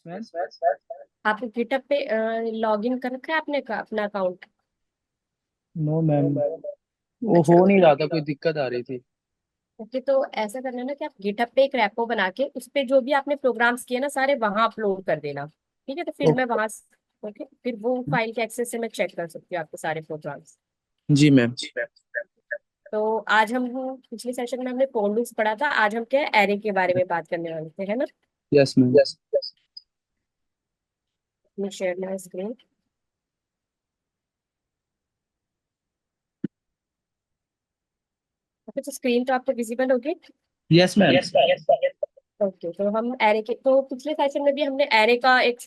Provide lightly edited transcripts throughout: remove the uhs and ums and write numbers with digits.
Yes ma'am. आप GitHub पे log in कर रखा है आपने अपना अकाउंट? नो मैम, वो अच्छा। हो नहीं रहा था, कोई दिक्कत आ रही थी। ओके, तो ऐसा करना ना कि आप गिटअप पे एक रेपो बना के उस पे जो भी आपने प्रोग्राम्स किए ना सारे वहां अपलोड कर देना। ठीक है, तो फिर मैं ओके। वहां। ओके, फिर वो फाइल के एक्सेस से मैं चेक कर सकती हूँ आपके सारे प्रोग्राम्स। जी मैम। तो आज हम पिछले सेशन में हमने फॉर लूप्स पढ़ा था, आज हम क्या है एरे के बारे में बात करने वाले थे, है ना? Yes ma'am. मैं शेयर माय स्क्रीन। ओके, तो स्क्रीन तो आपको विजिबल होगी। Yes ma'am. ओके, तो हम एरे के तो पिछले सेशन में भी हमने एरे का एक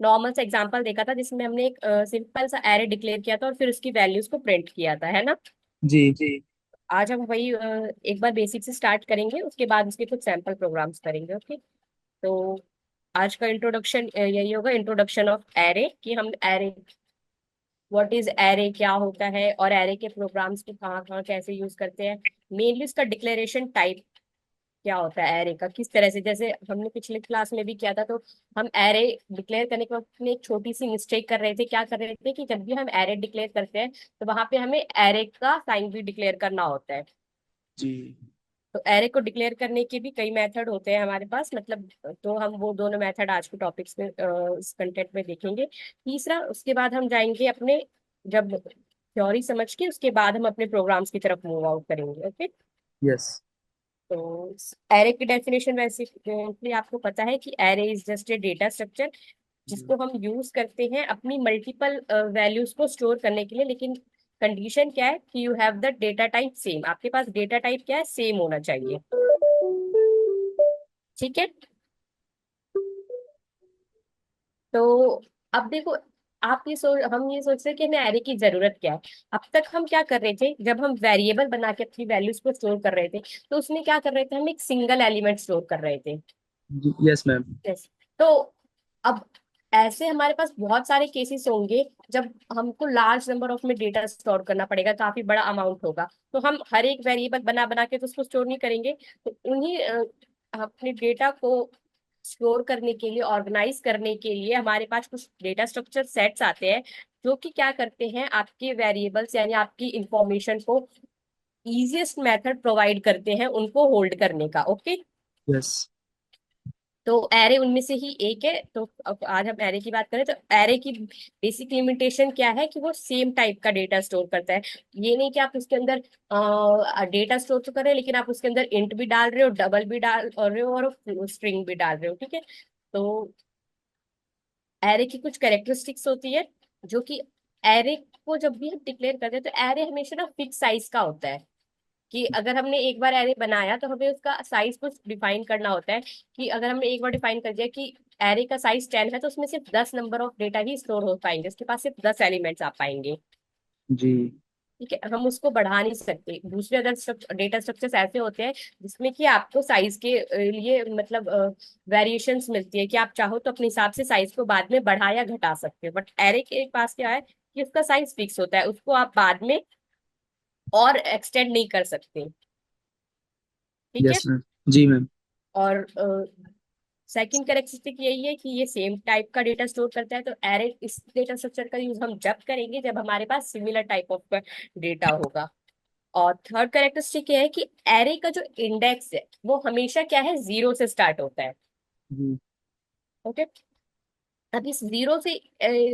नॉर्मल सा एग्जांपल देखा था जिसमें हमने एक सिंपल सा एरे डिक्लेयर किया था और फिर उसकी वैल्यूज को प्रिंट किया था, है ना? जी। जी। आज हम वही एक बार बेसिक से स्टार्ट करेंगे, उसके बाद उसके कुछ सैंपल प्रोग्राम्स करेंगे। ओके, तो आज का इंट्रोडक्शन यही होगा, इंट्रोडक्शन ऑफ एरे, कि हम एरे, व्हाट इज एरे, क्या होता है और एरे के प्रोग्राम्स को कहाँ कहाँ कैसे यूज करते हैं। मेनली उसका डिक्लेरेशन टाइप क्या होता है एरे का, किस तरह से, जैसे हमने पिछले क्लास में भी किया था। तो हम एरे डिक्लेयर करने के वक्त में एक छोटी सी मिस्टेक कर रहे थे, क्या कर रहे थे कि जब भी हम एरे डिक्लेयर करते हैं तो वहां पे हमें एरे का साइन भी डिक्लेयर करना होता है। जी। तो एरे को डिक्लेयर करने के भी कई मेथड होते हैं हमारे पास, मतलब। तो हम वो दोनों मेथड आज के टॉपिक्स में इस कंटेंट में देखेंगे। तीसरा, उसके बाद हम जाएंगे अपने, जब थ्योरी समझ के उसके बाद हम अपने प्रोग्राम्स की तरफ मूव आउट करेंगे। Okay, yes. तो एरे की डेफिनेशन वैसे आपको पता है कि array is just a data structure जिसको हम यूज करते हैं अपनी मल्टीपल वैल्यूज को स्टोर करने के लिए, लेकिन कंडीशन क्या है कि you have the data type same, आपके पास डेटा टाइप क्या है, सेम होना चाहिए। ठीक है, तो अब देखो, आप ये सोच हम ये सोच रहे हैं कि हमें एरे की जरूरत क्या है। अब तक हम क्या कर रहे थे, जब हम वेरिएबल बना के अपनी वैल्यूज को स्टोर कर रहे थे तो उसमें क्या कर रहे थे, हम एक सिंगल एलिमेंट स्टोर कर रहे थे। Yes ma'am. यस। तो अब ऐसे हमारे पास बहुत सारे केसेस होंगे जब हमको लार्ज नंबर ऑफ में डेटा स्टोर करना पड़ेगा, काफी बड़ा अमाउंट होगा। तो हम हर एक वेरिएबल बना बना के तो उसको स्टोर नहीं करेंगे। तो उन्हीं अपने डेटा को स्टोर करने के लिए, ऑर्गेनाइज करने के लिए हमारे पास कुछ डेटा स्ट्रक्चर सेट्स आते हैं जो कि क्या करते हैं, आपके वेरिएबल्स यानी आपकी इंफॉर्मेशन को इजीएस्ट मेथड प्रोवाइड करते हैं उनको होल्ड करने का। Okay, yes. तो एरे उनमें से ही एक है। तो अब आज हम एरे की बात करें तो एरे की बेसिक लिमिटेशन क्या है कि वो सेम टाइप का डेटा स्टोर करता है। ये नहीं कि आप उसके अंदर डेटा स्टोर तो कर रहे हैं लेकिन आप उसके अंदर इंट भी डाल रहे हो, डबल भी डाल रहे हो और स्ट्रिंग भी डाल रहे हो। ठीक है, तो एरे की कुछ कैरेक्टरिस्टिक्स होती है जो कि एरे को जब भी हम डिक्लेयर करते हैं तो एरे हमेशा ना फिक्स साइज का होता है। कि अगर हमने एक बार एरे बनाया तो हमें उसका साइज कुछ डिफाइन करना होता है। कि अगर हमने एक बार डिफाइन कर दिया कि एरे का साइज 10 है तो उसमें सिर्फ 10 number of data he store हो पाएंगे, उसके पास सिर्फ 10 एलिमेंट्स आ पाएंगे। जी। ठीक है, हम उसको बढ़ा नहीं सकते। दूसरे अदर डेटा स्ट्रक्चर्स ऐसे होते हैं जिसमें कि आपको साइज के लिए मतलब वेरिएशंस मिलती है कि आप चाहो तो अपने हिसाब से साइज को बाद में बढ़ा या घटा सकते हो। बट एरे के पास क्या है कि उसका साइज फिक्स होता है, उसको आप बाद में और एक्सटेंड नहीं कर सकते। ठीक है, यस मैम। जी मैम। और सेकंड कैरेक्टरिस्टिक यही है कि ये सेम टाइप का डेटा स्टोर करता है। तो एरे इस डेटा स्ट्रक्चर का यूज हम जब करेंगे जब हमारे पास सिमिलर टाइप ऑफ डेटा होगा। और थर्ड कैरेक्टरिस्टिक ये है कि एरे का जो इंडेक्स है वो हमेशा क्या है, जीरो से स्टार्ट होता है। जी। ओके, अब इस जीरो से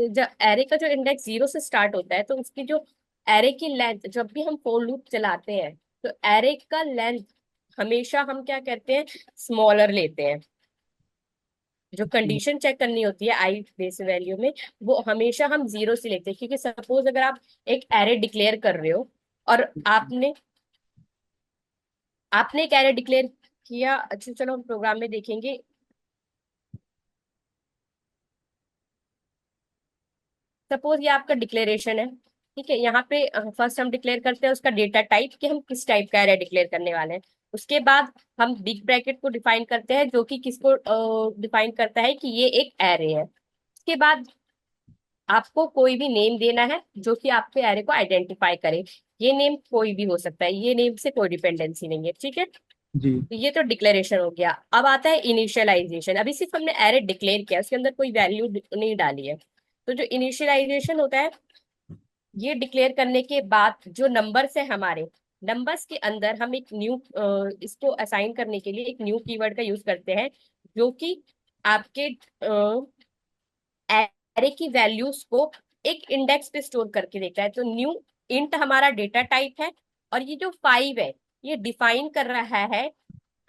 जब एरे का जो इंडेक्स जीरो से स्टार्ट होता है तो उसकी जो एरे की लेंथ, जब भी हम फोर लूप चलाते हैं तो एरे का लेंथ हमेशा हम क्या कहते हैं, स्मॉलर लेते हैं। जो कंडीशन चेक करनी होती है आई बेस वैल्यू में वो हमेशा हम जीरो से लेते हैं, क्योंकि सपोज अगर आप एक एरे डिक्लेयर कर रहे हो और आपने एक एरे डिक्लेयर किया। अच्छा, चलो हम प्रोग्राम में देखेंगे। सपोज ये आपका डिक्लेरेशन है। ठीक है, यहाँ पे फर्स्ट हम डिक्लेयर करते हैं उसका डेटा टाइप कि हम किस टाइप का एरे डिक्लेयर करने वाले हैं। उसके बाद हम बिग ब्रैकेट को डिफाइन करते हैं जो कि किसको डिफाइन करता है कि ये एक एरे है। उसके बाद आपको कोई भी नेम देना है जो कि आपके एरे को आइडेंटिफाई करे। ये नेम कोई भी हो सकता है, ये नेम से कोई डिपेंडेंसी नहीं है। ठीक है, जी तो ये तो डिक्लेरेशन हो गया। अब आता है इनिशियलाइजेशन। अभी सिर्फ हमने एरे डिक्लेयर किया, उसके अंदर कोई वैल्यू नहीं डाली है। तो जो इनिशियलाइजेशन होता है, ये डिक्लेयर करने के बाद जो नंबर्स है हमारे, नंबर्स के अंदर हम एक न्यू, इसको असाइन करने के लिए एक न्यू कीवर्ड का यूज करते हैं, जो कि आपके एरे की वैल्यूज को एक इंडेक्स पे स्टोर करके देता है। तो न्यू इंट हमारा डेटा टाइप है, और ये जो 5 है, ये डिफाइन कर रहा है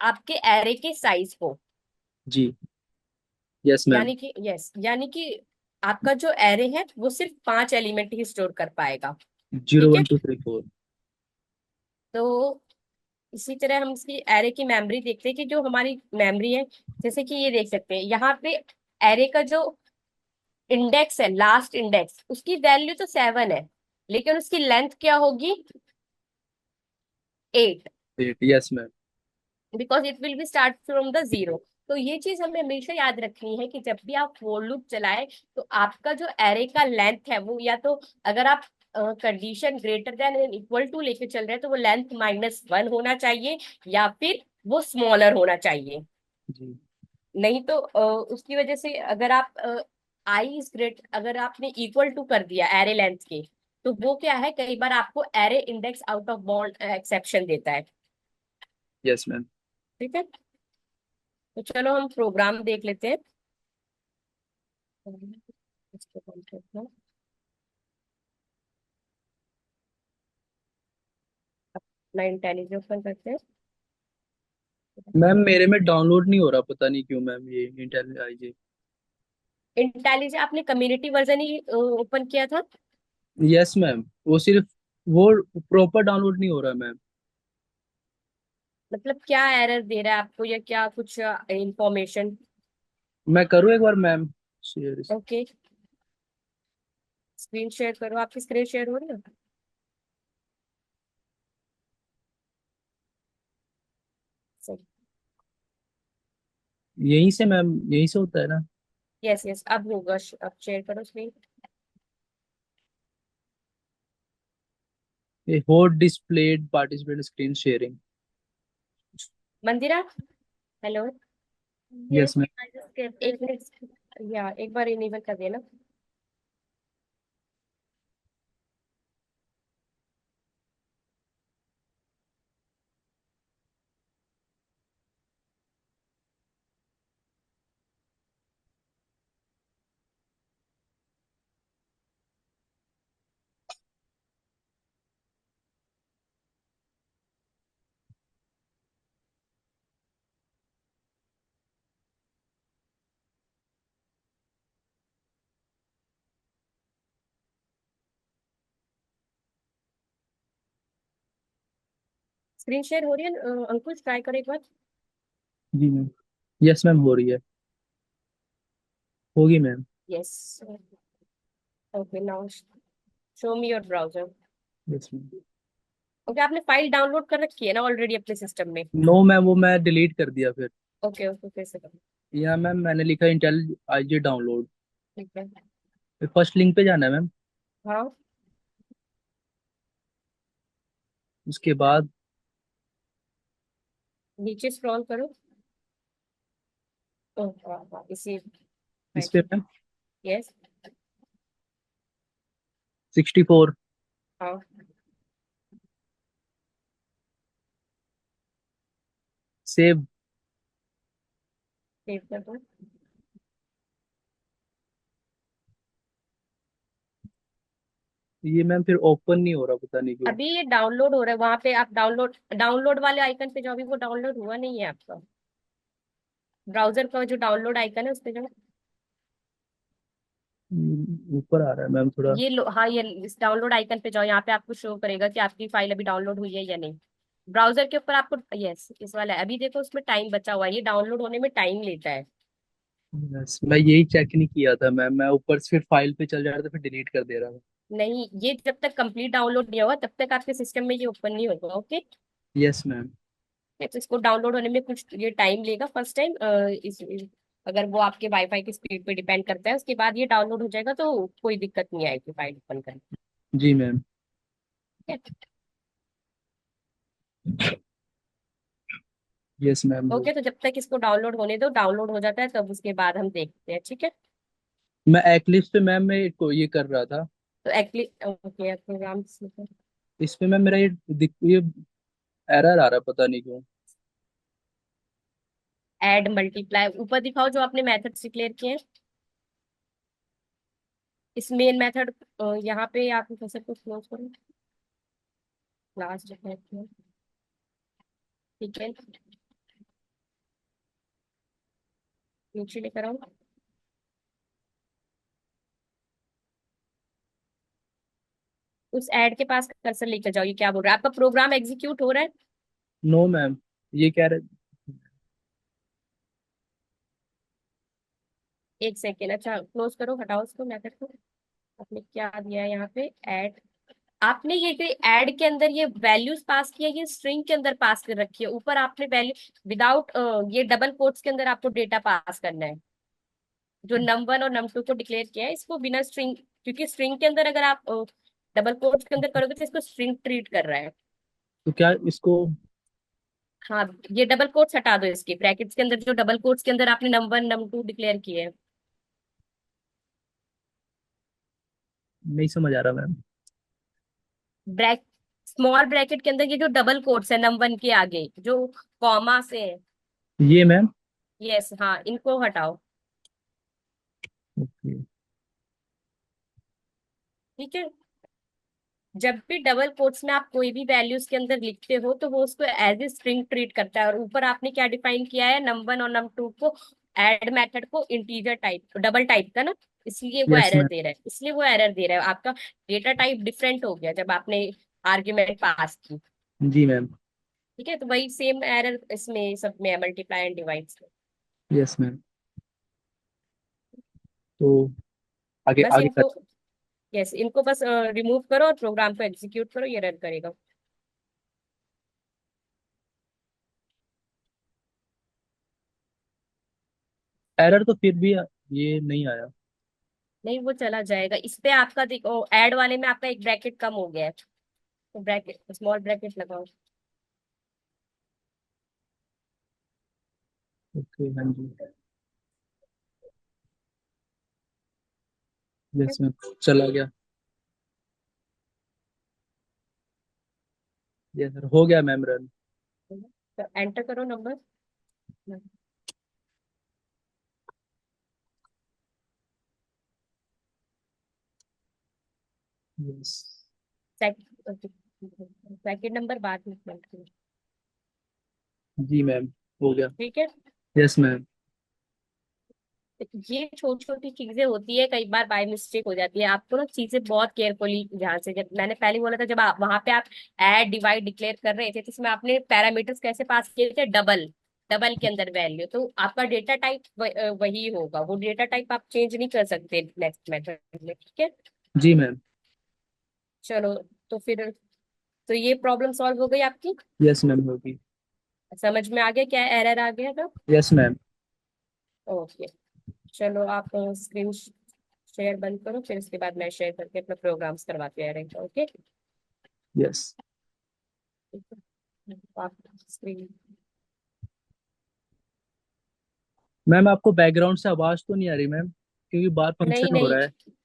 आपके एरे के साइज को। जी। Yes ma'am. यानी कि आपका जो एरे है वो सिर्फ 5 एलिमेंट ही स्टोर कर पाएगा। जीरो ठीक है। वन टू थ्री फोर तो इसी तरह हम इसकी एरे की मेमोरी देखते हैं कि जो हमारी मेमोरी है, जैसे कि ये देख सकते हैं यहाँ पे एरे का जो इंडेक्स है, लास्ट इंडेक्स, उसकी वैल्यू तो 7 है, लेकिन उसकी लेंथ क्या होगी? 8, eight. Yes ma'am. Because it will be start from the zero. तो ये चीज हमें हमेशा याद रखनी है कि जब भी आप फोर लूप चलाए, तो आपका जो एरे का लेंथ है वो, या तो अगर आप condition greater than and equal to लेके चल रहे हैं, तो वो लेंथ -1 होना चाहिए, या फिर वो स्मॉलर होना चाहिए। जी। नहीं तो उसकी वजह से अगर आप आई इज ग्रेट, अगर आपने इक्वल टू कर दिया एरे लेंथ के, तो वो क्या है, कई बार आपको array index out of bound exception देता है। Yes ma'am. ठीक है। तो चलो हम प्रोग्राम देख लेते हैं। इसको कौन करना है? अपना इंटेलिजेंस ओपन करते हैं। मैम मेरे में डाउनलोड नहीं हो रहा, पता नहीं क्यों मैम, ये इंटेल आई जी। इंटेलिजेंस आपने कम्युनिटी वर्जन ही ओपन किया था? यस मैम, वो सिर्फ वो प्रॉपर डाउनलोड नहीं हो रहा मैम। मतलब क्या एरर दे रहा है आपको, या क्या कुछ इंफॉर्मेशन? मैं करूँ एक बार ma'am share? Okay, screen share करो। आपकी स्क्रीन शेयर हो रही है? सही। यहीं से मैम, यहीं से होता है ना? यस यस, अब होगा। अब शेयर करो स्क्रीन। ये होट डिस्प्लेड पार्टिसिपेंट स्क्रीन शेयरिंग। मंदिरा, हेलो। Yes ma'am. एक मिनट, या एक बार इनेबल कर देना। स्क्रीन शेयर हो रही है? अंकुश ट्राई करो एक बार। जी मैम। यस मैम, हो रही है। होगी ma'am. Yes. Okay, now show me your browser. Yes ma'am. Okay, आपने फाइल डाउनलोड कर रखी है ना ऑलरेडी अपने सिस्टम में? नो मैम, वो मैं डिलीट कर दिया फिर। ओके ओके, फिर से करो। यहाँ मैम मैंने लिखा इंटेल आई जी डाउनलोड। ठीक है। फर्स्ट लिंक पे जाना है मैम। हाँ, उसके बाद नीचे स्क्रॉल करो। ओह वाह वाह, इसी। इस पे मैम यस। 64 हाँ, सेव। सेव कर दो। ये मैम फिर ओपन नहीं हो रहा, पता नहीं क्यों। अभी ये डाउनलोड हो रहा है, वहां पे आप डाउनलोड डाउनलोड वाले आइकन पे जाओ। अभी वो डाउनलोड हुआ नहीं है आपका। ब्राउजर का जो डाउनलोड आइकन है उस पे जाओ। ऊपर आ रहा है मैम थोड़ा। ये लो, हाँ, ये इस डाउनलोड आइकन पे जाओ। यहाँ पे आपको शो करेगा कि आपकी फाइल अभी डाउनलोड हुई है या नहीं। ब्राउजर के ऊपर आपको, यस, इस वाला है। अभी देखो उसमें टाइम बचा हुआ है, ये डाउनलोड होने में टाइम लेता है। यस, मैं यही चेक नहीं किया था मैम, मैं ऊपर से फिर फाइल पे चल जा रहा था, फिर डिलीट कर दे रहा था। नहीं, ये जब तक कंप्लीट डाउनलोड नहीं होगा तब तक आपके सिस्टम में ये ओपन नहीं होगा। ओके। Yes ma'am. तो इसको डाउनलोड होने में कुछ ये टाइम लेगा फर्स्ट टाइम। अगर वो आपके वाईफाई की स्पीड पे डिपेंड करता है, उसके बाद ये डाउनलोड हो जाएगा, तो कोई दिक्कत नहीं आएगी फाइल ओपन करने। जी मैम। ठीक है। यस मैम वो। ओके, तो जब तक इसको डाउनलोड होने दो, डाउनलोड हो जाता है तब उसके बाद हम देखते हैं, ठीक है। मैं एक्लिप्स पे मैम मैं ये कर रहा था। तो एक्चुअली ओके, प्रोग्राम इस पे मैम मेरा ये एरर आ रहा है, पता नहीं क्यों। ऐड मल्टीप्लाई ऊपर दिखाओ जो आपने मेथड्स डिक्लेयर किए हैं। इस मेन मेथड यहाँ पे आप कैसे कुछ क्लोज करो, क्लास डिक्लेयर किया, ठीक है। नीचे लेकर आओ। उस ऐड के पास कर्सर लेकर जाओ, ये क्या बोल रहा है, आपका प्रोग्राम एग्जीक्यूट हो रहा है। नो मैम, ये कह रहे। एक सेकेंड, अच्छा क्लोज करो, हटाओ उसको मेथड को। आपने क्या दिया है यहाँ पे, ऐड। आपने ये ऐड के अंदर ये वैल्यूज पास किया, ये स्ट्रिंग के अंदर पास कर रखी है, ऊपर आपने वैल्यू विदाउट ये डबल कोट्स के अंदर आपको डेटा पास करना है। जो num1 और num2 को डिक्लेयर किया है, इसको बिना स्ट्रिंग, क्योंकि स्ट्रिंग के अंदर अगर आप डबल कोट्स के अंदर करोगे तो इसको स्ट्रिंग ट्रीट कर रहा है। तो क्या इसको हाँ, ये डबल कोट्स हटा दो, इसके ब्रैकेट्स के अंदर जो डबल कोट्स के अंदर आपने num1 num2 डिक्लेयर किए हैं। नहीं समझ आ रहा मैम। ब्रैक स्मॉल ब्रैकेट के अंदर ये जो डबल कोट्स है num1 के आगे जो कॉमा से है, ये मैम। यस हाँ, इनको हटाओ, ओके। ठीक है। जब भी डबल कोट्स में आप कोई भी वैल्यूज के अंदर लिखते हो तो वो उसको एज ए स्ट्रिंग ट्रीट करता है, और ऊपर आपने क्या डिफाइन किया है, num1 और num2 को, ऐड मेथड को इंटीजर टाइप डबल टाइप का ना, इसलिए वो यस एरर मैम। दे रहा है, इसलिए वो एरर दे रहा है, आपका डेटा टाइप डिफरेंट हो गया जब आपने आर्ग्यूमेंट पास की। जी मैम। ठीक है, तो वही सेम एरर इसमें सब में मल्टीप्लाई एंड डिवाइड में। Yes ma'am. तो आगे बस आगे कर। इनको, यस इनको बस रिमूव करो और प्रोग्राम को एग्जीक्यूट करो, ये रन करेगा। एरर तो फिर भी ये नहीं आया। नहीं, वो चला जाएगा, इस पे आपका देखो ऐड वाले में आपका एक ब्रैकेट कम हो गया है, तो ब्रैकेट स्मॉल ब्रैकेट लगाओ। ओके हाँ जी। यस मैम, चला गया। यस सर, हो गया मैम रन। तो एंटर करो नंबर। यस। सेकंड नंबर बाद में print करो। जी मैम, हो गया। ठीक है, यस मैम। तो ये छोटी छोटी चीजें होती है, कई बार बाय मिस्टेक हो जाती है, आपको ना चीजें बहुत केयरफुली ध्यान से, जब मैंने पहले बोला था, जब आप वहां पे आप ऐड डिवाइड डिक्लेयर कर रहे थे तो इसमें आपने पैरामीटर्स कैसे पास किए थे, डबल, डबल के अंदर वैल्यू, तो आपका डेटा टाइप वही होगा, वो डेटा टाइप आप चेंज नहीं कर सकते नेक्स्ट मेथड में, ठीक है। जी मैम। चलो, तो फिर तो ये प्रॉब्लम सॉल्व हो गई आपकी, यस मैम होगी। समझ में आ गया क्या एरर आ गया था। Yes ma'am. ओके, चलो आप स्क्रीन शेयर बंद करो, फिर उसके बाद मैं शेयर करके अपना प्रोग्राम्स करवाते रहेंगे, ओके। यस आप स्क्रीन, मैम, आपको बैकग्राउंड से आवाज तो नहीं आ रही मैम, क्योंकि बाहर नहीं फंक्शन हो नहीं, रहा है।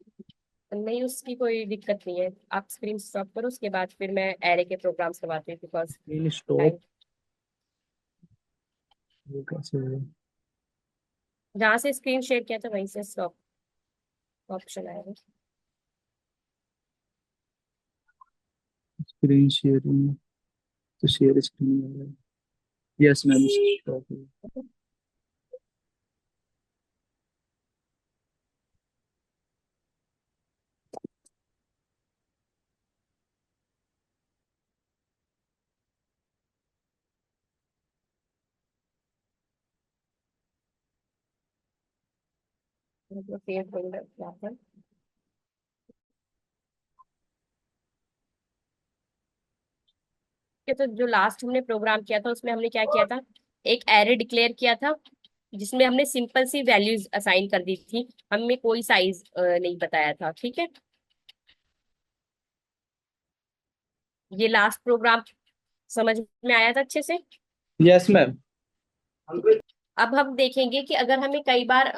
नहीं उसकी कोई दिक्कत नहीं है, आप स्क्रीन स्टॉप करो, उसके बाद फिर मैं एरे के प्रोग्राम्स करवाती हूँ, बिकॉज स्क्रीन स्टॉप। टाइम, वो कैसे है? जहाँ से स्क्रीन शेयर किया था वहीं से स्टॉप ऑप्शन आएगा। स्क्रीन शेयरिंग, तो share screen. Yes ma'am, stop. मतलब सेव फोल्डर क्या था। ये तो जो लास्ट हमने प्रोग्राम किया था उसमें हमने क्या किया था, एक एरे डिक्लेयर किया था जिसमें हमने सिंपल सी वैल्यूज असाइन कर दी थी, हमने कोई साइज नहीं बताया था, ठीक है। ये लास्ट प्रोग्राम समझ में आया था अच्छे से। Yes ma'am. अब हम देखेंगे कि अगर हमें कई बार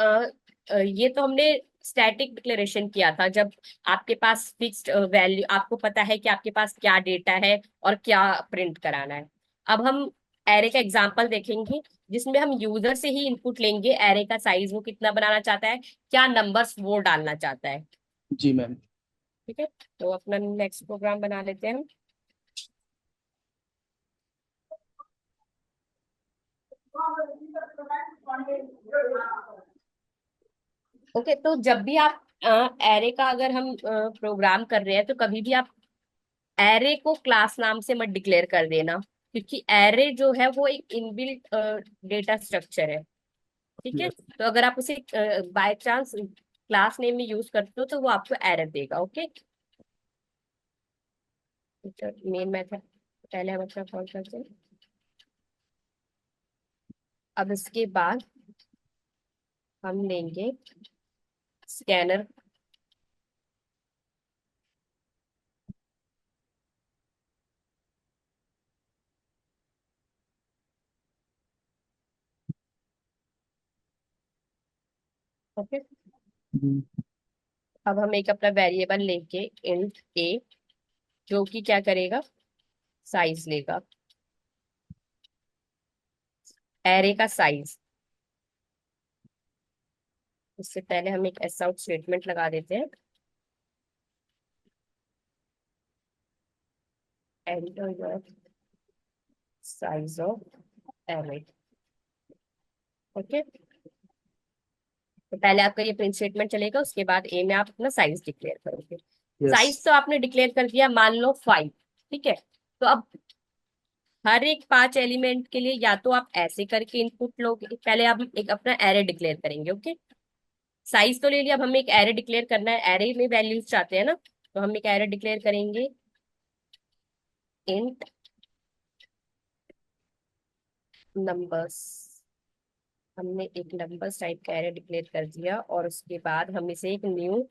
ये तो हमने स्टैटिक डिक्लेरेशन किया था, जब आपके पास फिक्स्ड वैल्यू, आपको पता है कि आपके पास क्या डेटा है और क्या प्रिंट कराना है। अब हम एरे का एग्जांपल देखेंगे, जिसमें हम यूजर से ही इनपुट लेंगे, एरे का साइज वो कितना बनाना चाहता है, क्या नंबर्स वो डालना चाहता है। जी मैम। ठीक है, तो अपना नेक्स्ट प्रोग्राम बना लेते हैं हम। ओके, तो जब भी आप एरे का अगर हम प्रोग्राम कर रहे हैं, तो कभी भी आप एरे को क्लास नाम से मत डिक्लेयर कर देना, क्योंकि एरे जो है वो एक इनबिल्ट डेटा स्ट्रक्चर है। ठीक है, तो अगर आप उसे बाय चांस क्लास नेम में यूज करते हो तो वो आपको एरर देगा। ओके, मेन मेथड पहले हम अपना कॉल करते हैं। अब इसके बाद हम लेंगे स्कैनर। ओके, हम्म, अब हम एक अपना वेरिएबल लेंगे इंट ए, जो कि क्या करेगा, साइज लेगा, एरे का साइज। उससे पहले हम एक एस आउट स्टेटमेंट लगा देते हैं, enter your size of array. Okay, तो पहले आपका ये प्रिंट स्टेटमेंट चलेगा, उसके बाद ए में आप अपना साइज डिक्लेयर करोगे। यस। साइज तो आपने डिक्लेयर कर दिया, मान लो 5। ठीक है, तो अब हर एक 5 एलिमेंट के लिए या तो आप ऐसे करके इनपुट लोगे, पहले आप एक अपना एरे डिक्लेयर करेंगे। ओके, साइज तो ले लिया, अब हमें एक एरे डिक्लेयर करना है, एरे में वैल्यूज चाहते हैं ना, तो हम एक एरे डिक्लेयर करेंगे इंट नंबर्स। हमने एक नंबर्स टाइप का एरे डिक्लेयर कर दिया, और उसके बाद हम इसे एक न्यू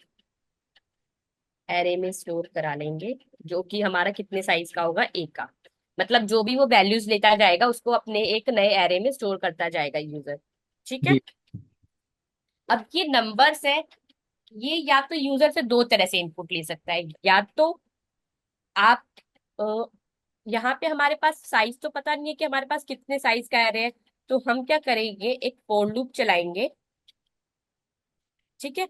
एरे में स्टोर करा लेंगे, जो कि हमारा कितने साइज का होगा, एक का। मतलब जो भी वो वैल्यूज लेता जाएगा उसको अपने एक नए एरे में स्टोर करता जाएगा यूजर। ठीक है, जी। अब ये नंबर्स है, ये या तो यूजर से दो तरह से इनपुट ले सकता है, या तो आप यहाँ पे हमारे पास साइज तो पता नहीं है कि हमारे पास कितने साइज का एरे है, तो हम क्या करेंगे, एक फॉर लूप चलाएंगे। ठीक है,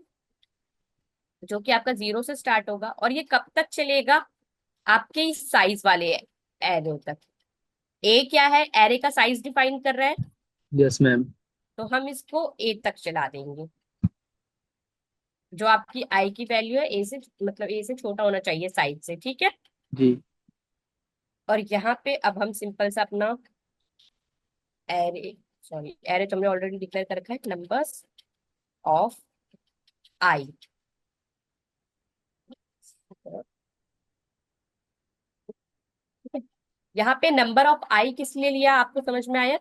जो कि आपका 0 से स्टार्ट होगा, और ये कब तक चलेगा, आपके इस साइज वाले एरे तक। ए क्या है, एरे का साइज डिफाइन कर रहा है, यस मैम। तो हम इसको ए तक चला देंगे। जो आपकी आई की वैल्यू है, ए से मतलब ए से छोटा होना चाहिए साइज से। ठीक है, जी। और यहाँ पे अब हम सिंपल सा अपना एरे, सॉरी एरे तो हमने ऑलरेडी डिक्लेयर कर रखा है, नंबर्स ऑफ आई। यहाँ पे नंबर ऑफ आई किस लिए लिया, आपको समझ में आया?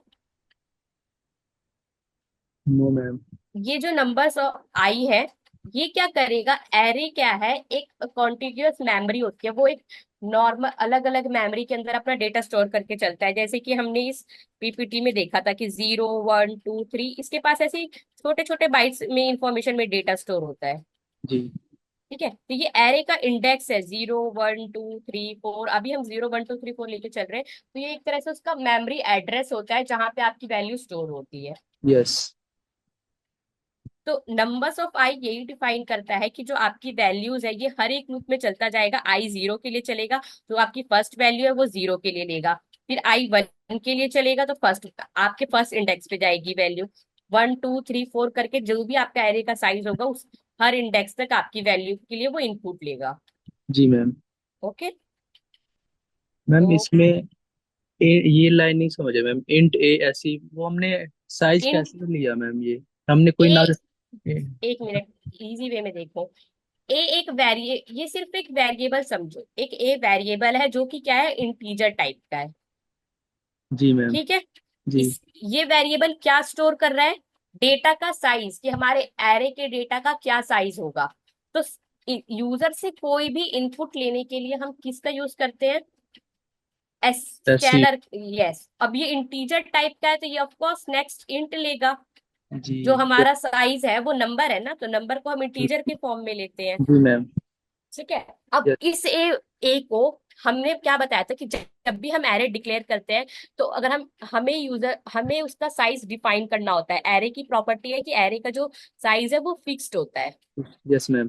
No ma'am. ये जो नंबर्स ऑफ आई है, ये क्या करेगा, एरे क्या है, एक कॉन्टिग्यूअस मेमोरी होती है, वो एक नॉर्मल अलग अलग मेमोरी के अंदर अपना डेटा स्टोर करके चलता है। जैसे कि हमने इस पीपीटी में देखा था कि 0 1 2 3, इसके पास ऐसे छोटे छोटे बाइट्स में इंफॉर्मेशन में डेटा स्टोर होता है। जी। ठीक है, तो ये एरे का इंडेक्स है 0 1 2 3 4। अभी हम 0 1 2 3 4 लेके चल रहे हैं, तो ये एक तरह से उसका मेमोरी एड्रेस होता है जहां पे आपकी वैल्यू स्टोर होती है। यस। तो नंबर्स ऑफ आई यही डिफाइन करता है कि जो आपकी वैल्यूज है, ये हर एक लूप में चलता जाएगा। आई 0 के लिए चलेगा, तो आपकी फर्स्ट वैल्यू है वो 0 के लिए लेगा। फिर आई 1 के लिए चलेगा, तो फर्स्ट आपके फर्स्ट इंडेक्स पे जाएगी वैल्यू। 1 2 3 4 करके जो भी आपका एरे का साइज होगा, उस हर इंडेक्स तक आपकी वैल्यू के लिए वो इनपुट लेगा। जी मैम। ओके, मैम तो इसमें ये लाइन नहीं समझे मैम, इंट ए ऐसी वो हमने साइज इन कैसे लिया मैम ये? हमने कोई ना। ए, एक मिनट, इजी वे में देखो। ए एक वेरिए ये सिर्फ एक वेरिएबल समझो, एक ए वेरिएबल है जो कि क्या है, इंटीजर टाइप का है। जी मैम। ठीक है, जी। ये वेरिएबल क्या स्टोर कर रहा है, डेटा का साइज, कि हमारे एरे के डेटा का क्या साइज होगा। तो यूजर से कोई भी इनपुट लेने के लिए हम किसका यूज करते हैं, ऐसी। Scalar, yes. अब ये इंटीजर टाइप का है तो ये ऑफ कोर्स नेक्स्ट इंट लेगा। जी। जो हमारा साइज है वो नंबर है ना, तो नंबर को हम इंटीजर के फॉर्म में लेते हैं। जी मैम। ठीक है। अब यस। इस ए को हमने क्या बताया था कि जब भी हम एरे डिक्लेयर करते हैं, तो अगर हमें उसका साइज डिफाइन करना होता है। एरे की प्रॉपर्टी है कि एरे का जो साइज है वो फिक्स्ड होता है। Yes ma'am.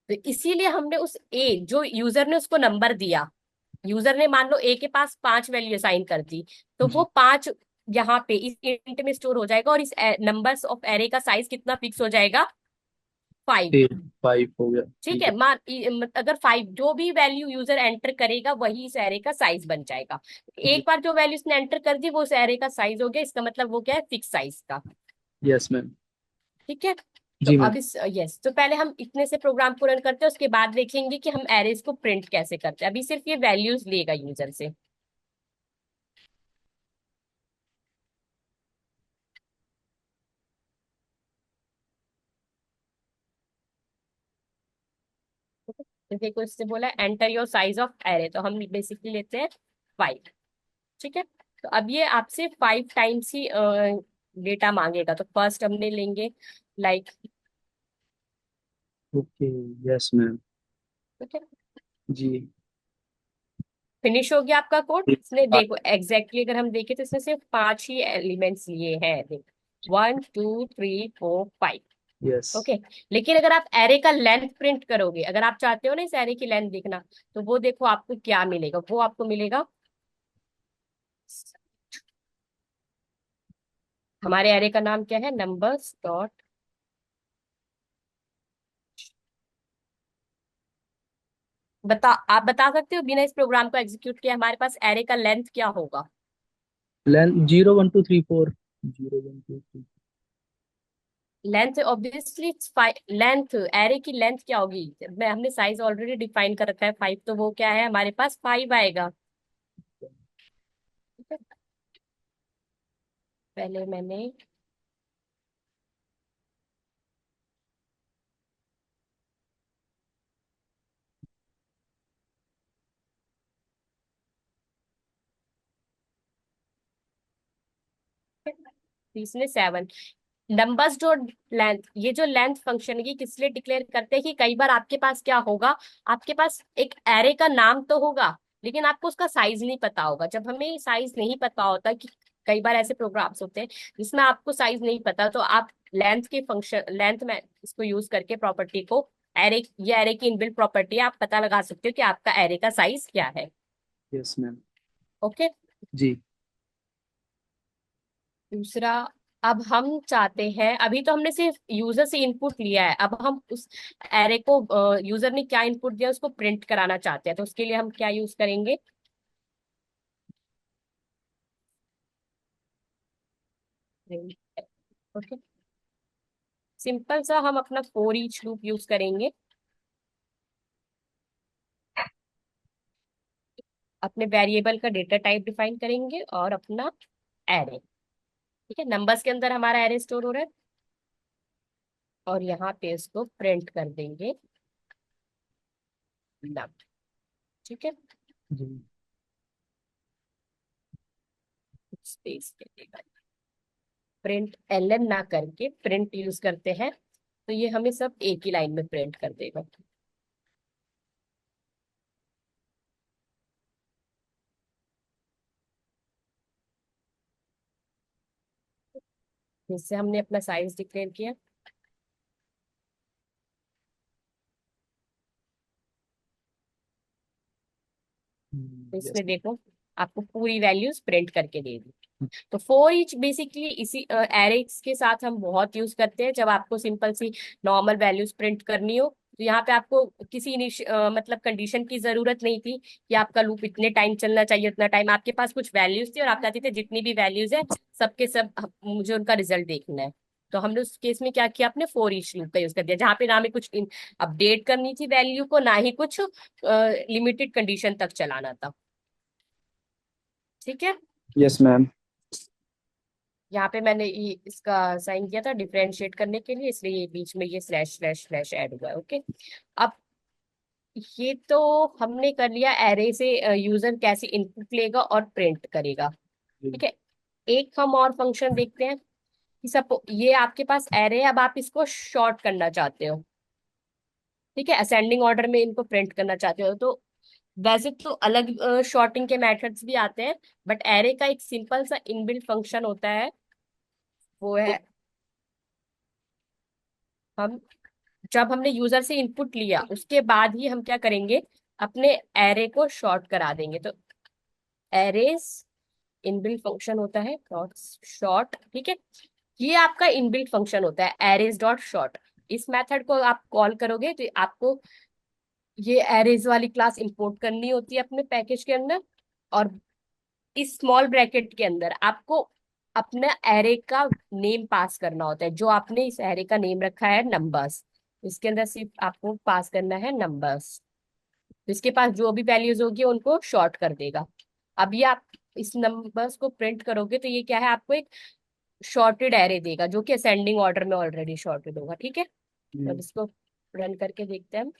तो इसीलिए हमने उस ए, जो यूजर ने उसको नंबर दिया, यूजर ने मान लो ए के पास 5 वैल्यू असाइन कर दी, तो वो जी। 5 यहाँ पे इस इंट में स्टोर हो जाएगा। और इस नंबर्स ऑफ एरे का साइज कितना फिक्स हो जाएगा? 5। 5 हो गया, ठीक ठीक है। है। अगर 5 जो भी वैल्यू यूजर एंटर करेगा वही इस एरे का साइज बन जाएगा। जी। एक बार जो वैल्यू उसने एंटर कर दी वो उस एरे का साइज हो गया। इसका मतलब वो क्या है? फिक्स साइज का। Yes ma'am. ठीक है। तो जी मैम। अब इस यस, तो पहले हम इतने से प्रोग्राम को रन करते हैं, उसके बाद देखेंगे कि हम एरेज को प्रिंट कैसे करते हैं। अभी सिर्फ ये वैल्यूज लेगा यूजर से। तो देखो इससे बोला enter your size of array, तो हम बेसिकली लेते हैं 5। ठीक है। तो अब ये आपसे 5 टाइम्स ही डेटा मांगेगा, तो फर्स्ट हमने लेंगे लाइक। ओके। Yes ma'am. ठीक है। जी। फिनिश हो गया आपका कोड। इसने हाँ। देखो एग्जैक्टली अगर हम देखें तो इसने सिर्फ 5 ही एलिमेंट्स लिए हैं। देखो 1 2 3 4 5। यस। ओके। लेकिन अगर आप एरे का लेंथ प्रिंट करोगे, अगर आप चाहते हो ना इस एरे की लेंथ देखना, तो वो देखो आपको क्या मिलेगा। वो आपको मिलेगा, हमारे एरे का नाम क्या है? Numbers dot. आप बता सकते हो बिना इस प्रोग्राम को एग्जीक्यूट किए हमारे पास एरे का लेंथ क्या होगा? Length 0 1 2 3 4। 0 1 2 3। Length obviously length, array की लेंथ क्या होगी? मैं हमने साइज ऑलरेडी डिफाइन कर रखा है 5, तो वो क्या है? हमारे पास 5 आएगा। ठीक है? पहले मैंने इसने 7 नंबर्स जो लेंथ, ये जो लेंथ फंक्शन है ये किस लिए डिक्लेयर करते हैं कि कई बार आपके पास क्या होगा, आपके पास एक एरे का नाम तो होगा लेकिन आपको उसका साइज नहीं पता होगा। जब हमें साइज नहीं पता होता, कि कई बार ऐसे प्रोग्राम्स होते हैं जिसमें आपको साइज नहीं पता, तो आप लेंथ के फंक्शन, लेंथ में इसको यूज करके प्रॉपर्टी को, एरे, ये एरे की इनबिल्ट प्रॉपर्टी है, आप पता लगा सकते हो कि आपका एरे का साइज क्या है। Yes ma'am. ओके। जी। दूसरा, अब हम चाहते हैं, अभी तो हमने सिर्फ यूजर से इनपुट लिया है, अब हम उस एरे को, यूजर ने क्या इनपुट दिया उसको प्रिंट कराना चाहते हैं, तो उसके लिए हम क्या यूज करेंगे? ओके। सिंपल सा हम अपना फॉर ईच लूप यूज करेंगे। अपने वेरिएबल का डेटा टाइप डिफाइन करेंगे और अपना एरे। ठीक है। नंबर्स के अंदर हमारा एरे स्टोर हो रहा है, और यहाँ पे इसको प्रिंट कर देंगे नम। ठीक है। जी। स्पेस के देगा, प्रिंट एलएन ना करके प्रिंट यूज करते हैं, तो ये हमें सब एक ही लाइन में प्रिंट कर देगा। जिससे हमने अपना साइज डिक्लेयर किया। तो यस। इसमें देखो आपको पूरी वैल्यूज प्रिंट करके दे दी। तो फॉर ईच बेसिकली इसी एरेक्स के साथ हम बहुत यूज करते हैं जब आपको सिंपल सी नॉर्मल वैल्यूज प्रिंट करनी हो। तो यहाँ पे आपको किसी मतलब कंडीशन की जरूरत नहीं थी कि आपका लूप इतने टाइम चलना चाहिए, उतना टाइम। आपके पास कुछ वैल्यूज थी और आप चाहते थे जितनी भी वैल्यूज है सबके सब मुझे उनका रिजल्ट देखना है। तो हमने उस केस में क्या किया, अपने फॉर ईच लूप का यूज कर दिया, जहाँ पे ना हमें कुछ अपडेट करनी थी वैल्यू को, ना ही कुछ लिमिटेड कंडीशन तक चलाना था। ठीक है। Yes ma'am. यहाँ पे मैंने इसका साइन किया था डिफरेंशिएट करने के लिए, इसलिए ये बीच में ये स्लैश स्लैश स्लैश ऐड हुआ है। ओके। अब ये तो हमने कर लिया एरे से यूजर कैसे इनपुट लेगा और प्रिंट करेगा। जी। ठीक है। एक हम और फंक्शन देखते हैं कि सपो ये आपके पास एरे है, अब आप इसको शॉर्ट करना चाहते हो। ठीक है, असेंडिंग ऑर्डर में इनको प्रिंट करना चाहते हो तो वैसे तो अलग शॉर्टिंग के मेथड्स भी आते हैं, बट एरे का एक सिंपल सा इनबिल्ट फंक्शन होता है, वो है हम जब हमने यूजर से इनपुट लिया उसके बाद ही हम क्या करेंगे, अपने एरे को शॉर्ट करा देंगे। तो एरेज इनबिल्ट फंक्शन होता है डॉट शॉर्ट। ठीक है, ये आपका इनबिल्ट फंक्शन होता है एरेज डॉट शॉर्ट। इस मेथड को आप कॉल करोगे तो आपको ये एरेज वाली क्लास इंपोर्ट करनी होती है अपने पैकेज के अंदर, और इस स्मॉल ब्रैकेट के अंदर आपको अपना एरे का नेम पास करना होता है, जो आपने इस एरे का नेम रखा है नंबर्स। इसके अंदर सिर्फ आपको पास करना है नंबर्स। इसके पास जो भी वैल्यूज होगी उनको शॉर्ट कर देगा। अब ये आप इस नंबर्स को प्रिंट करोगे तो ये क्या है, आपको एक शॉर्टेड एरे देगा जो कि असेंडिंग ऑर्डर में ऑलरेडी शॉर्टेड होगा। ठीक है, तो अब जी। इसको रन करके देखते हैं हम।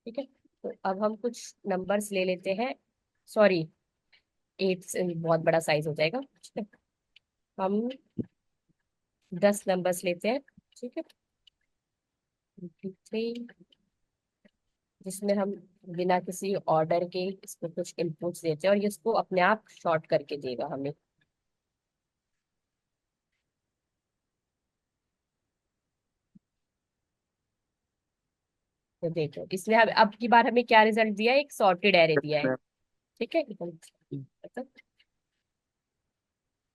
ठीक है, तो अब हम कुछ नंबर्स ले लेते हैं। सॉरी, 8 से बहुत बड़ा साइज हो जाएगा। ठीक है, हम 10 नंबर्स लेते हैं। ठीक है, 23, जिसमें हम बिना किसी ऑर्डर के इसको कुछ इनपुट्स देते हैं और ये इसको अपने आप शॉर्ट करके देगा हमें। तो देखो इसने अब की बार हमें क्या रिजल्ट दिया है, एक सॉर्टेड एरे दिया है। मैम। ठीक है, मतलब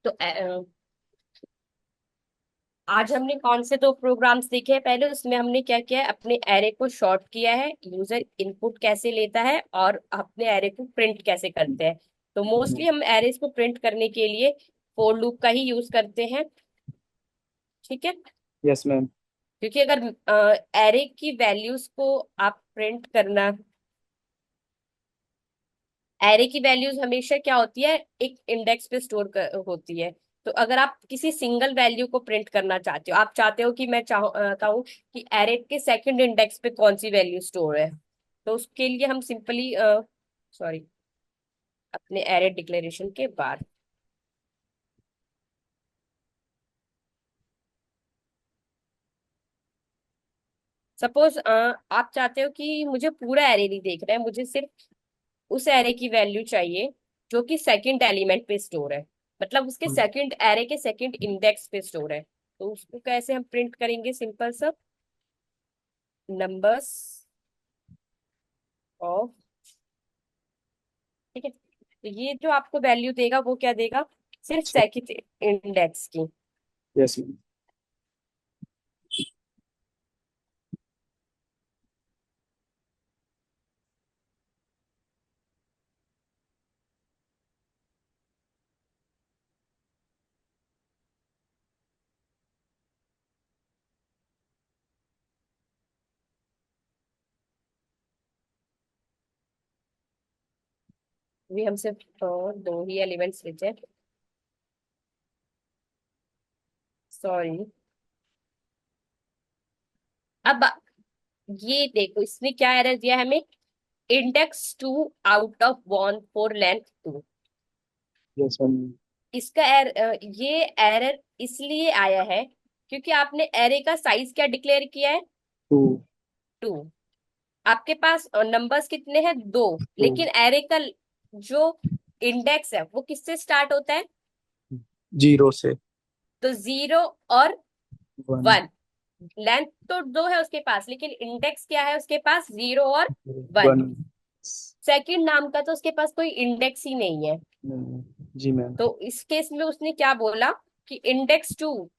तो आज हमने कौन से दो प्रोग्राम्स देखे हैं, पहले उसमें हमने क्या किया है, अपने एरे को शॉर्ट किया है, यूजर इनपुट कैसे लेता है और अपने एरे को प्रिंट कैसे करते हैं। तो मोस्टली हम एरेज को प्रिंट करने के लिए फोर लूप का ही यूज करते हैं। ठीक है, यस मैम। क्योंकि अगर एरे की वैल्यूज को आप प्रिंट करना, एरे की वैल्यूज हमेशा क्या होती है, एक इंडेक्स पे होती है। तो अगर आप किसी सिंगल वैल्यू को प्रिंट करना चाहते हो, आप चाहते हो कि मैं कहूँ कि एरे के सेकंड इंडेक्स पे कौन सी वैल्यू स्टोर है, तो उसके लिए हम सिंपली सॉरी, अपने एरे डिक्लेरेशन के बाद सपोज आप चाहते हो कि मुझे पूरा एरे नहीं देख रहा है, मुझे सिर्फ उस एरे की वैल्यू चाहिए जो कि सेकंड एलिमेंट पे स्टोर है, मतलब उसके सेकंड एरे के सेकंड इंडेक्स पे स्टोर है। तो उसको कैसे हम प्रिंट करेंगे, सिंपल सा नंबर्स ऑफ। ठीक है, तो ये जो आपको वैल्यू देगा वो क्या देगा, सिर्फ सेकंड इंडेक्स की। Yes ma'am. भी हम सिर्फ दो ही एलिमेंट्स लेते हैं। सॉरी, अब ये देखो इसने क्या एरर दिया है हमें, index 2 out of 1 for length 2। Yes ma'am. इसका ये एरर इसलिए आया है क्योंकि आपने एरे का साइज क्या डिक्लेयर किया है, टू। 2। आपके पास नंबर्स कितने हैं, 2, टू। लेकिन एरे का जो इंडेक्स है वो किससे स्टार्ट होता है, जीरो से। तो 0 और वन। 1। लेंथ तो 2 है उसके पास, लेकिन इंडेक्स क्या है उसके पास, 0 और 1। वन। सेकंड नाम का तो उसके पास कोई इंडेक्स ही नहीं है। जी मैम। तो इस केस में उसने क्या बोला कि इंडेक्स 2,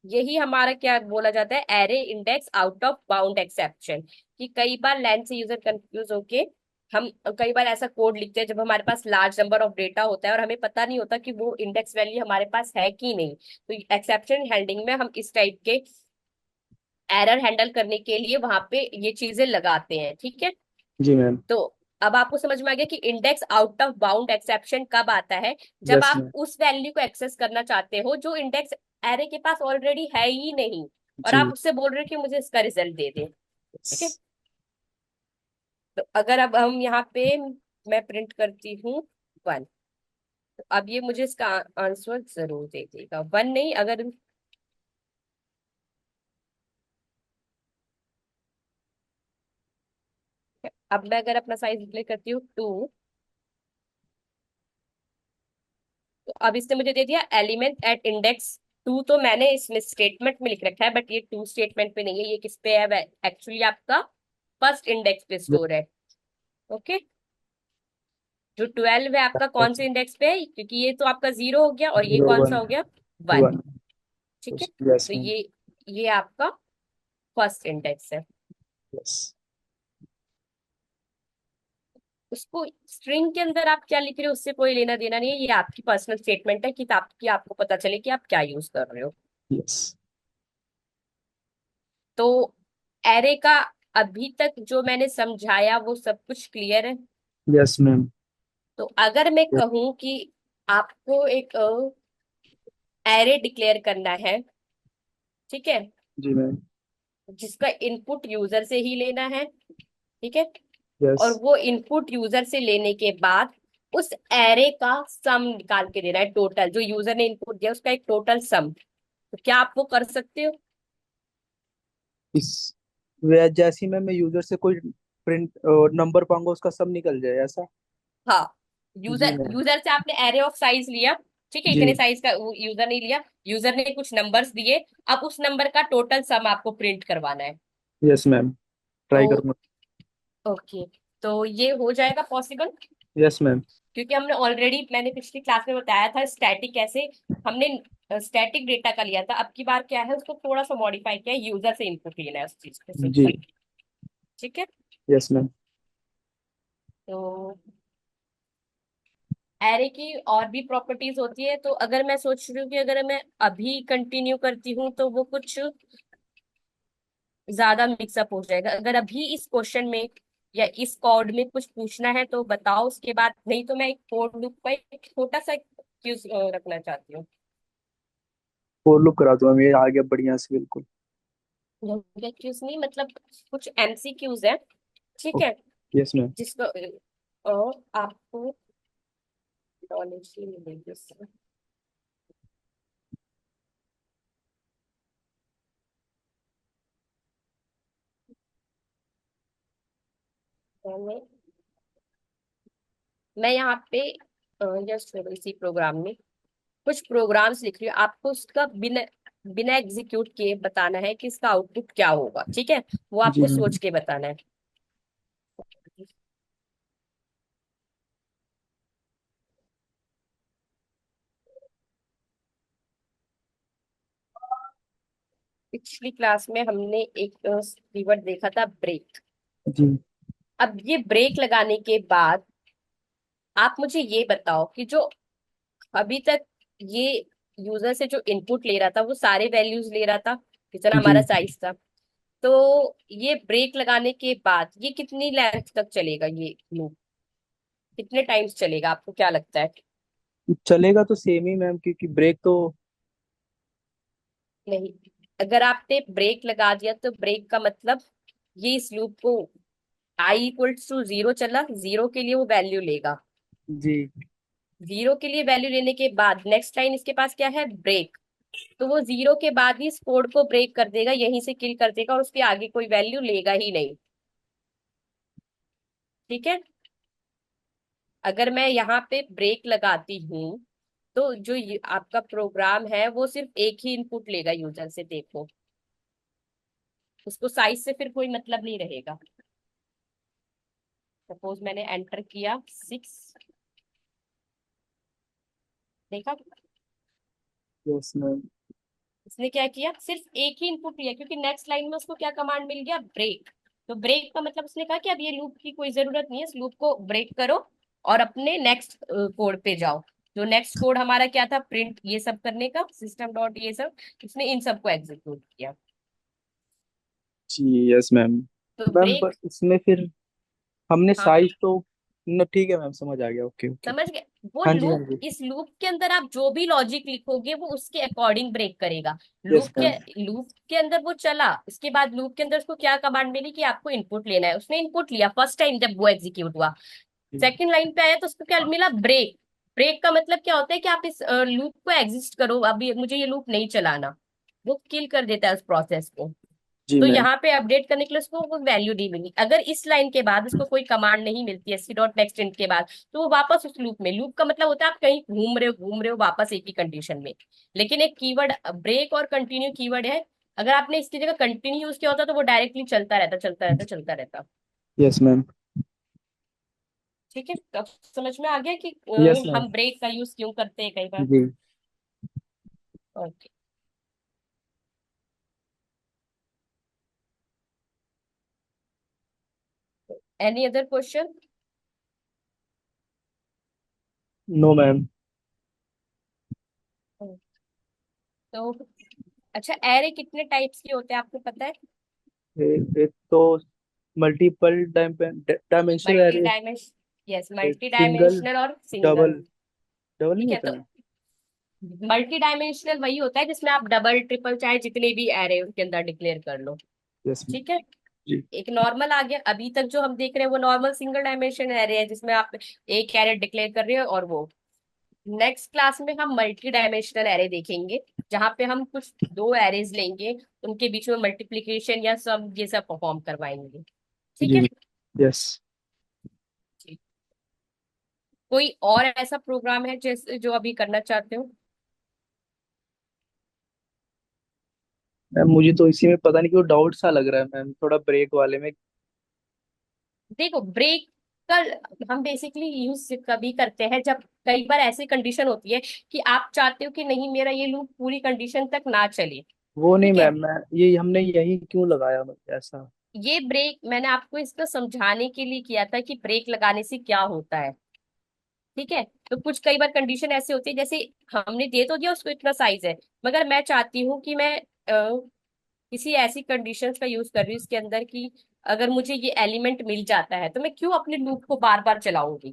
यही हमारा क्या बोला जाता है, array index out of bound exception. कि कई बार लेंथ से यूजर कंफ्यूज होके हम कई बार ऐसा कोड लिखते हैं जब हमारे पास लार्ज नंबर ऑफ डेटा होता है और हमें पता नहीं होता कि वो इंडेक्स वैल्यू हमारे पास है कि नहीं। तो एक्सेप्शन हैंडलिंग में हम इस टाइप के एरर हैंडल करने के लिए वहां पे ये चीजें लगाते हैं। ठीक है, जी मैम। तो अब आपको समझ में आ गया कि index out of bound exception कब आता है, जब यस आप मैम। उस वैल्यू को एक्सेस करना चाहते हो जो इंडेक्स एरे के पास ऑलरेडी है ही नहीं, और आप जी। उससे बोल रहे हो कि मुझे इसका रिजल्ट दे दे। ठीक है, yes, तो अगर अब हम यहाँ पे, मैं प्रिंट करती हूँ 1, तो अब ये मुझे इसका आंसर जरूर दे देगा। 1 नहीं, अगर अब मैं अगर अपना साइज डिस्प्ले करती हूँ 2, तो अब इसने मुझे दे दिया एलिमेंट एट इंडेक्स 2, तो मैंने इसमें स्टेटमेंट में लिख रखा है, बट ये 2 स्टेटमेंट पे नहीं है, ये किस पे है, एक्चुअली आपका फर्स्ट इंडेक्स पे yes, स्टोर है। ओके, जो 12 है आपका कौन से इंडेक्स पे है, क्योंकि ये तो आपका 0 हो गया, और ये zero कौन सा one हो गया, 1। one, ठीक है, yes तो मैम, ये आपका फर्स्ट इंडेक्स है। yes, उसको स्ट्रिंग के अंदर आप क्या लिख रहे हो उससे कोई लेना देना नहीं है, ये आपकी पर्सनल स्टेटमेंट है कि आपकी, आपको पता चले कि आप क्या यूज कर रहे हो। yes, तो एरे का अभी तक जो मैंने समझाया वो सब कुछ क्लियर है। yes मैम, तो अगर मैं yes, कहूं कि आपको एक एरे डिक्लेयर करना है, ठीक है, जी मैम, जिसका इनपुट यूजर से ही लेना है, ठीक है, और yes, वो इनपुट यूजर से लेने के बाद उस एरे का सम निकाल के देना है, टोटल जो यूजर ने इनपुट दिया उसका एक टोटल सम। तो क्या आप वो कर सकते हो? इस वे जैसी मैं यूजर से कोई प्रिंट नंबर पाऊंगा उसका सब निकल जाए ऐसा। हाँ, जी यूजर मैम, यूजर से आपने एरे ऑफ साइज लिया, ठीक है, जी, इतने साइज का यूजर नहीं लिया, यूजर ने कुछ नंबर्स दिए, अब उस नंबर का टोटल सम आपको प्रिंट करवाना है। यस मैम, तो ट्राई करूंगा। ओके, तो ये हो जाएगा पॉसिबल, यस मैम, क्योंकि हमने ऑलरेडी, मैंने पिछली क्लास में बताया था स्टैटिक कैसे, हमने स्टैटिक डेटा का लिया था, अब की बार क्या है उसको थोड़ा सा मॉडिफाई किया है, यूजर से इनपुट लेना है उस चीज को, जी, सिंपल। ठीक है, यस मैम, तो एरे की और भी प्रॉपर्टीज होती है, तो अगर मैं सोच रही हूँ कि अगर मैं अभी कंटिन्यू करती हूँ तो वो कुछ ज्यादा मिक्सअप हो जाएगा। अगर अभी इस क्वेश्चन में या इस कोड में कुछ पूछना है तो बताओ, उसके बाद नहीं तो मैं एक कोड लूप का एक छोटा सा क्यूज रखना चाहती हूँ। और लुक करा दूंगा, मैं आ गया बढ़िया से बिल्कुल। क्यूज नहीं, मतलब कुछ एमसीक्यूज है, ठीक है, यस मैम, जिसको आपको नॉलेज ही मिलेगी उससे। मैं यहाँ पे जस्ट इसी प्रोग्राम में कुछ प्रोग्राम्स लिख रही हूँ, आपको उसका बिना बिना एग्जीक्यूट किए बताना है कि इसका आउटपुट क्या होगा, ठीक है, वो जी आपको मैम, सोच के बताना है। पिछली क्लास में हमने एक कीवर्ड देखा था, ब्रेक। जी, अब ये ब्रेक लगाने के बाद आप मुझे ये बताओ कि जो अभी तक ये यूजर से जो इनपुट ले रहा था वो सारे वैल्यूज ले रहा था, जितना जी, हमारा साइज था, तो ये ब्रेक लगाने के बाद ये कितनी लेंथ तक चलेगा, ये लूप कितने टाइम्स चलेगा, आपको क्या लगता है? चलेगा तो सेम ही मैम, क्योंकि ब्रेक तो। नहीं, अगर आपने ब्रेक लगा दिया तो ब्रेक का मतलब ये इस लूप को आई इक्वल्स टू 0 चला, 0 के लिए वो वैल्यू लेगा, जी, 0 के लिए वैल्यू लेने के बाद नेक्स्ट लाइन इसके पास क्या है, ब्रेक, तो वो 0 के बाद ही इस कोड को ब्रेक कर देगा, यहीं से किल कर देगा, और उसके आगे कोई वैल्यू लेगा ही नहीं। ठीक है, अगर मैं यहाँ पे ब्रेक लगाती हूँ तो जो आपका प्रोग्राम है वो सिर्फ एक ही इनपुट लेगा यूजर से, देखो उसको साइज से फिर कोई मतलब नहीं रहेगा। सपोज मैंने एंटर किया 6, देखा यस मैम, इसने क्या किया, सिर्फ एक ही इनपुट लिया, क्योंकि नेक्स्ट लाइन में उसको क्या कमांड मिल गया, ब्रेक। तो ब्रेक का मतलब उसने कहा कि अब ये लूप की कोई जरूरत नहीं है, इस लूप को ब्रेक करो और अपने नेक्स्ट कोड पे जाओ। जो नेक्स्ट कोड हमारा क्या था, प्रिंट ये सब करने का, सिस्टम डॉट ये सब, उसने इन सबको एग्जीक्यूट किया। जी, यस मैम। तो मैम ब्रेक, पर इसमें फिर हमने हाँ साइज तो न, ठीक है मैम, समझ आ गया, ओके ओके। समझ गए, वो हाँ जी, हाँ लूप, जी। इस लूप के अंदर आप जो भी लॉजिक लिखोगे वो उसके अकॉर्डिंग ब्रेक करेगा। Yes ma'am. लूप के अंदर वो चला, इसके बाद लूप के अंदर उसको क्या कमांड मिली कि आपको इनपुट लेना है, उसने इनपुट लिया फर्स्ट टाइम जब वो एग्जीक्यूट हुआ। सेकंड लाइन पे आया तो उसको क्या मिला, ब्रेक। ब्रेक का मतलब क्या होता है कि आप इस लूप को एग्जिस्ट करो, अभी मुझे ये लूप नहीं चलाना, वो किल कर देता है उस प्रोसेस को। जी तो मैम। यहाँ पे अपडेट करने के लिए उसको वो वैल्यू नहीं मिली। अगर इस लाइन के बाद उसको कोई कमांड नहीं मिलती है सी डॉट नेक्स्ट इंट के बाद, तो वो वापस उस लूप में, लूप का मतलब होता है आप कहीं घूम रहे हो वापस एक ही कंडीशन में। लेकिन एक कीवर्ड ब्रेक और कंटिन्यू कीवर्ड है, अगर आपने इसकी जगह कंटिन्यू यूज किया होता तो वो डायरेक्टली चलता रहता, चलता रहता, चलता रहता। Yes ma'am. ठीक है, तो अब समझ में आ गया कि यस मैम। हम ब्रेक का यूज क्यों करते हैं कई बार। जी। Okay. Any other question? No ma'am. तो अच्छा, एरे कितने टाइप्स के होते हैं आपको पता है? एक तो multiple dimensional multi array, dimension, yes, एक मल्टी सिंगल, डायमेंशनल और सिंगल। डबल। डबल नहीं ठीक है, होता तो मैम? मल्टी डायमेंशनल वही होता है जिसमें आप डबल ट्रिपल चाहे जितने भी एरे उसके अंदर डिक्लेयर कर लो। Yes ma'am. ठीक है। जी। एक नॉर्मल आ गया, अभी तक जो हम देख रहे हैं वो नॉर्मल सिंगल डायमेंशन एरे है जिसमें आप एक एरे डिक्लेयर कर रहे हो, और वो नेक्स्ट क्लास में हम मल्टी डायमेंशनल एरे देखेंगे, जहां पे हम कुछ दो एरेज लेंगे, उनके बीच में मल्टीप्लीकेशन या सम ये सब परफॉर्म करवाएंगे। ठीक जी है। मैम। यस। जी। कोई और ऐसा प्रोग्राम है जैसे जो अभी करना चाहते हो? मैम मुझे तो इसी में पता नहीं क्यों डाउट सा लग रहा है मैम, थोड़ा ब्रेक वाले में। देखो, ब्रेक का हम बेसिकली यूज कभी करते हैं जब कई बार ऐसी कंडीशन होती है कि आप चाहते हो कि नहीं मेरा ये लूप पूरी कंडीशन तक ना चले। वो नहीं ठीक है, मैम, मैं ये हमने यही क्यों लगाया मतलब ऐसा। ये ब्रेक मैंने आपको इसको समझाने के लिए किया था कि ब्रेक लगाने से क्या होता है। ठीक है, तो कुछ कई बार कंडीशन ऐसे होती है, जैसे हमने दे तो दिया उसको इतना साइज है, मगर मैं चाहती हूँ कि मैं किसी ऐसी कंडीशंस का यूज कर रही हूँ इसके अंदर कि अगर मुझे ये एलिमेंट मिल जाता है तो मैं क्यों अपने लूप को बार बार चलाऊंगी।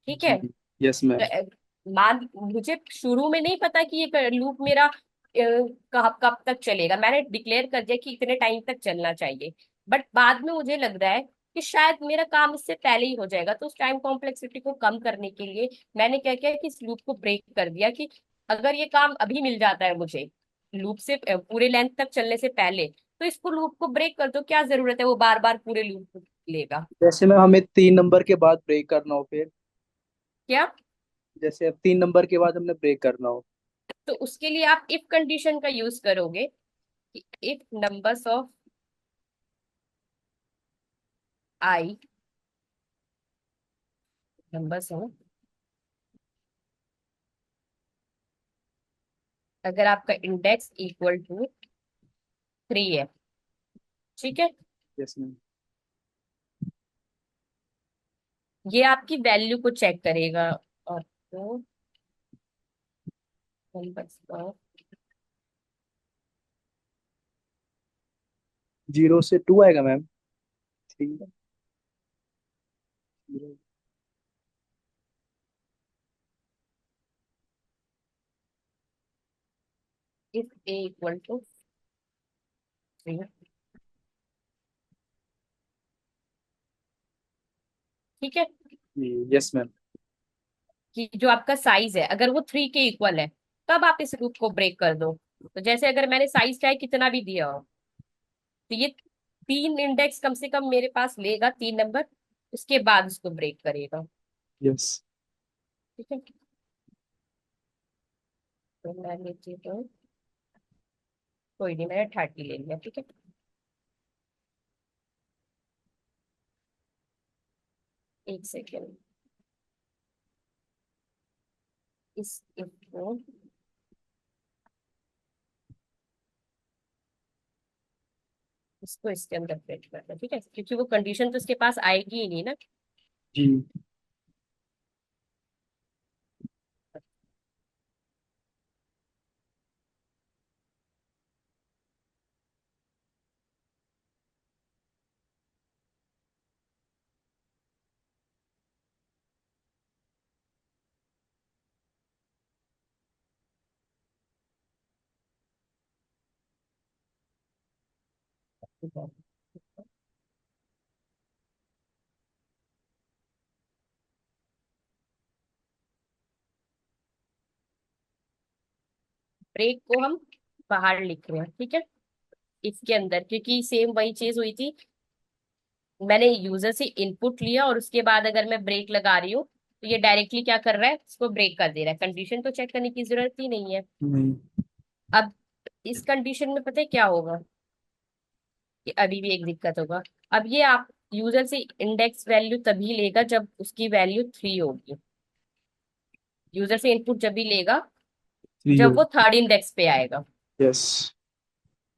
ठीक है, जी। यस तो मैम। मान मुझे शुरू में नहीं पता कि ये लूप मेरा कब कब तक चलेगा, मैंने डिक्लेयर कर दिया कि इतने टाइम तक चलना चाहिए। बट बाद में मुझे लग रहा है कि शायद मेरा काम इससे पहले ही हो जाएगा, तो उस टाइम कॉम्प्लेक्सिटी को कम करने के लिए मैंने क्या किया कि इस लूप को ब्रेक कर दिया कि अगर ये काम अभी मिल जाता है मुझे लूप से पूरे लेंथ तक चलने से पहले, तो इसको लूप को ब्रेक कर दो, क्या जरूरत है वो बार बार पूरे लूप लेगा। जैसे मैम हमें 3 नंबर के बाद ब्रेक करना हो फिर, क्या? जैसे अब 3 नंबर के बाद हमने ब्रेक करना हो। तो उसके लिए आप इफ कंडीशन का यूज करोगे कि if numbers of I, numbers हो, अगर आपका इंडेक्स इक्वल टू 3 है, ठीक है, यस मैम। ये आपकी वैल्यू को चेक करेगा। और तो नंबर्स ऑफ 0 से 2 आएगा ma'am. 3। If A equal to 3, ठीक है, यस मैम। कि जो आपका साइज है अगर वो 3 के इक्वल है, तब आप इस लूप को ब्रेक कर दो। तो जैसे अगर मैंने साइज चाहे कितना भी दिया हो, तो ये 3 इंडेक्स कम से कम मेरे पास लेगा, 3 नंबर, उसके बाद उसको ब्रेक करेगा। यस। ठीक है, तो मैं लेती हूँ, कोई नहीं, मैंने 30 ले लिया। ठीक है, एक सेकेंड, इसको इसको इसके अंदर फिट करना। ठीक है, क्योंकि वो कंडीशन तो इसके पास आएगी ही नहीं ना। जी। ब्रेक को हम बाहर लिख रहे हैं, ठीक है, इसके अंदर, क्योंकि सेम वही चीज हुई थी। मैंने यूजर से इनपुट लिया और उसके बाद अगर मैं ब्रेक लगा रही हूँ तो ये डायरेक्टली क्या कर रहा है, इसको ब्रेक कर दे रहा है, कंडीशन तो चेक करने की जरूरत ही नहीं है। नहीं। अब इस कंडीशन में पता है क्या होगा, कि अभी भी एक दिक्कत होगा। अब ये आप यूजर से इंडेक्स वैल्यू तभी लेगा जब उसकी वैल्यू 3 होगी। यूजर से इनपुट जब भी लेगा थ्री जब हो। वो थर्ड इंडेक्स पे आएगा, यस।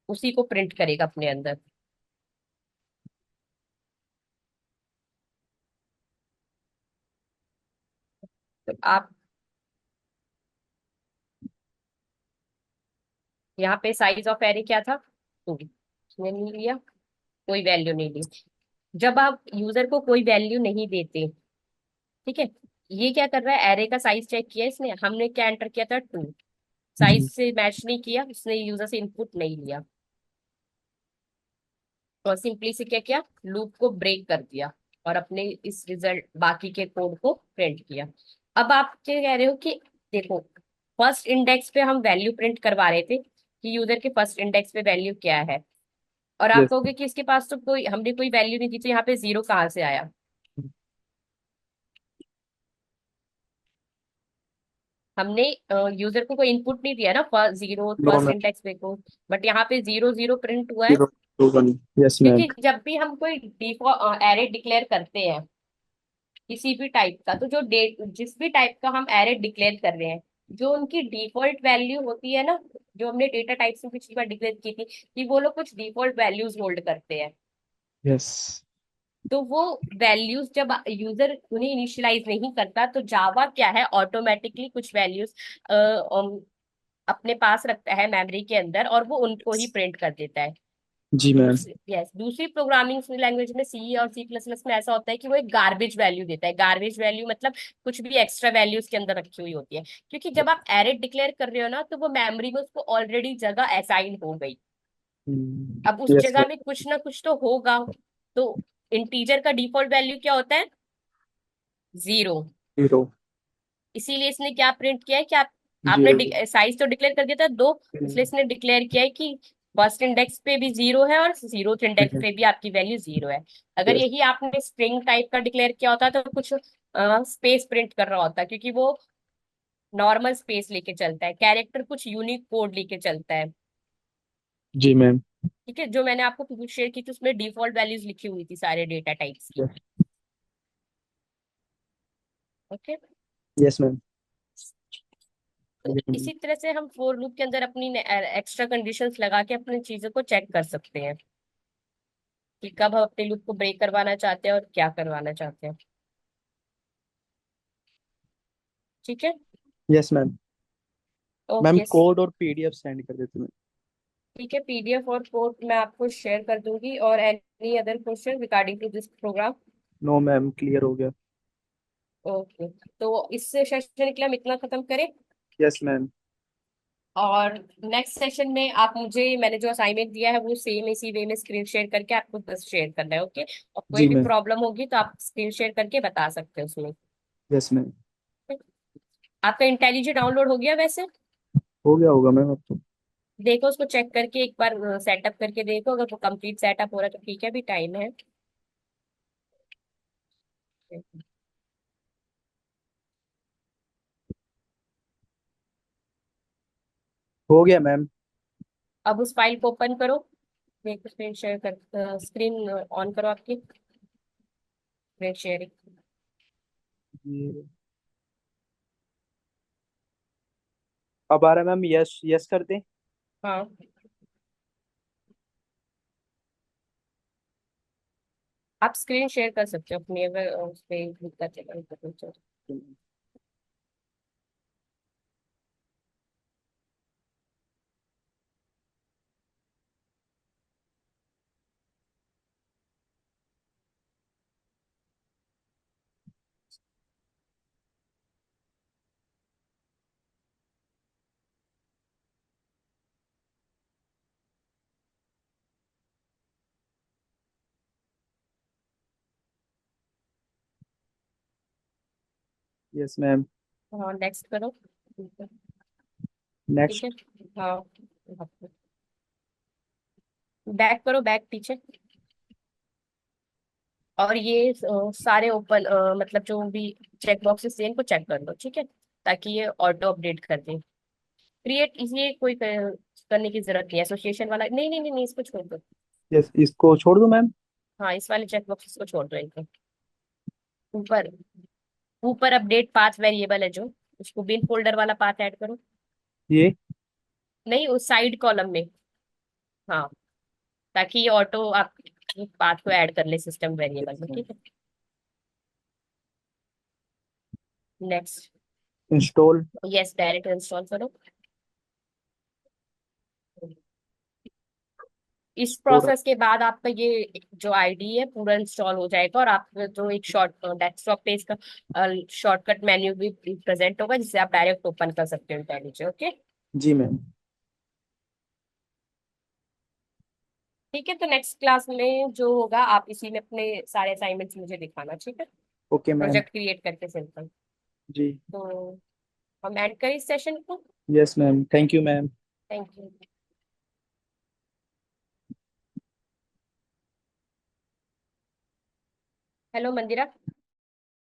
उसी को प्रिंट करेगा अपने अंदर। तो आप यहाँ पे साइज ऑफ एरे क्या था, 2, उसने नहीं लिया, कोई वैल्यू नहीं ली। जब आप यूजर को कोई वैल्यू नहीं देते, ठीक है, ये क्या कर रहा है, एरे का साइज चेक किया इसने, हमने क्या एंटर किया था, 2, साइज जी। से मैच नहीं किया, उसने यूजर से इनपुट नहीं लिया, और सिंपली से क्या किया, लूप को ब्रेक कर दिया और अपने इस रिजल्ट बाकी के कोड को प्रिंट किया। अब आप क्या कह रहे हो कि देखो, फर्स्ट इंडेक्स पे हम वैल्यू प्रिंट करवा रहे थे कि यूजर के फर्स्ट इंडेक्स पे वैल्यू क्या है, और आप यस। कहोगे कि इसके पास तो कोई, हमने कोई वैल्यू नहीं दी, तो यहाँ पे 0 कहाँ से आया। हमने यूजर को कोई इनपुट नहीं दिया ना, first 0 no first ma'am. Index पे को, बट यहाँ पे 0 0 प्रिंट हुआ है। Zero two one. Yes ma'am. क्योंकि जब भी हम कोई डिफॉल्ट एरे डिक्लेयर करते हैं किसी भी टाइप का, तो जो डेट जिस भी टाइप का हम एरे डिक्लेयर कर रहे हैं, जो उनकी डिफॉल्ट वैल्यू होती है ना, जो हमने डेटा टाइप्स में पिछली बार डिक्लेयर की थी, कि वो लोग कुछ डिफॉल्ट वैल्यूज होल्ड करते हैं। यस। तो वो वैल्यूज जब यूजर उन्हें इनिशियलाइज नहीं करता, तो जावा क्या है, ऑटोमेटिकली कुछ वैल्यूज अपने पास रखता है मेमोरी के अंदर, और वो उनको ही प्रिंट कर देता है। जी मैम। दूसरी प्रोग्रामिंग लैंग्वेज में, सी और सी प्लस प्लस में ऐसा होता है कि वो एक गार्बेज वैल्यू देता है। गार्बेज वैल्यू मतलब कुछ भी एक्स्ट्रा वैल्यू उसके अंदर रखी हुई होती है, क्योंकि जब आप एरे डिक्लेयर कर रहे हो ना, तो वो मेमोरी में उसको ऑलरेडी जगह असाइन हो गई। अब उस यस जगह मैम। में कुछ ना कुछ तो होगा। तो इंटीजर का डिफॉल्ट वैल्यू क्या होता है, 0। जीरो। इसीलिए इसने क्या प्रिंट किया है कि जीरो। आपने साइज तो डिक्लेयर कर दिया था 2, इसलिए इसने डिक्लेयर किया है कि फर्स्ट इंडेक्स पे भी 0 है और 0th इंडेक्स पे भी आपकी वैल्यू 0 है। अगर यस। यही आपने स्ट्रिंग टाइप का डिक्लेयर किया होता तो कुछ स्पेस प्रिंट कर रहा होता, क्योंकि वो नॉर्मल स्पेस लेके चलता है, कैरेक्टर कुछ यूनिक कोड लेके चलता है। जी मैम। ठीक है, जो मैंने आपको शेयर की थी उसमें डिफॉल्ट वैल्यूज लिखी हुई थी सारे डेटा टाइप्स की। यस। ओके। Yes ma'am. तो इसी तरह से हम फोर लूप के अंदर अपनी एक्स्ट्रा कंडीशंस लगा के अपनी चीजों को चेक कर सकते हैं कि कब हम अपने लूप को ब्रेक करवाना चाहते हैं और क्या करवाना चाहते हैं। ठीक है। Yes ma'am. Ma'am okay. Code और पीडीएफ सेंड कर देते मैं। ठीक है, पीडीएफ और कोड मैं आपको शेयर कर दूंगी। और any other question regarding to this program. No ma'am, clear हो गया। ओके, तो इस सेशन के लिए हम इतना खत्म करें, यस मैम। और नेक्स्ट सेशन में आप मुझे, मैंने जो असाइनमेंट दिया है वो सेम इसी वे में स्क्रीन शेयर करके आपको बस शेयर करना है। ओके, और कोई जी भी मैम। प्रॉब्लम होगी तो आप स्क्रीन शेयर करके बता सकते हैं उसमें। Yes ma'am. आपका इंटेलिजेंट डाउनलोड हो गया वैसे? हो गया होगा मैम अब तो। देखो उसको चेक करके एक बार सेटअप करके देखो, अगर वो कंप्लीट सेटअप हो रहा है तो ठीक है, अभी टाइम है। हो गया मैम। अब उस फाइल को ओपन करो, देखो स्क्रीन शेयर कर, स्क्रीन ऑन करो आपकी, स्क्रीन शेयरिंग। ये अब आ रहा है मैम, यस यस कर दें। हाँ, आप स्क्रीन शेयर कर सकते हो अपनी, अगर उस पर दिक्कत है। Yes ma'am. हाँ नेक्स्ट करो। ठीक है। नेक्स्ट। हाँ बैक करो, बैक पीछे। और ये सारे ओपन मतलब जो भी चेक बॉक्सेस हैं इनको चेक कर लो, ठीक है, ताकि ये ऑटो अपडेट कर दे। क्रिएट इसलिए कोई करने की जरूरत नहीं है, एसोसिएशन वाला नहीं नहीं नहीं नहीं, इसको छोड़ दो। यस, इसको छोड़ दूं मैम? हाँ इस वाले चेक बॉक्सेस को छोड़ दो इनको। ऊपर, ऊपर अपडेट पाथ वेरिएबल है जो, उसको बिन फोल्डर वाला पाथ ऐड करो। ये। नहीं उस साइड कॉलम में। हाँ ताकि ये ऑटो आप पाथ को ऐड कर ले सिस्टम वेरिएबल यस में, मैम। ठीक है। Next. Install. Yes direct install करो। इस हो रहा प्रोसेस के बाद आपका ये जो आईडी है पूरा इंस्टॉल हो जाएगा, और आप जो एक शॉर्ट डेस्कटॉप पे इसका शॉर्टकट मेन्यू भी प्रेजेंट होगा, जिससे आप डायरेक्ट ओपन कर सकते हो इंटेलिजेंट। ओके है। जी मैम। ठीक है, तो नेक्स्ट क्लास में जो होगा आप इसी में अपने सारे असाइनमेंट्स मुझे दिखाना, ठीक है। Okay ma'am. प्रोजेक्ट क्रिएट करके सिंपल। जी। तो हम एंड करें इस सेशन को। Yes ma'am, thank you ma'am. Thank you. Hello Mandira.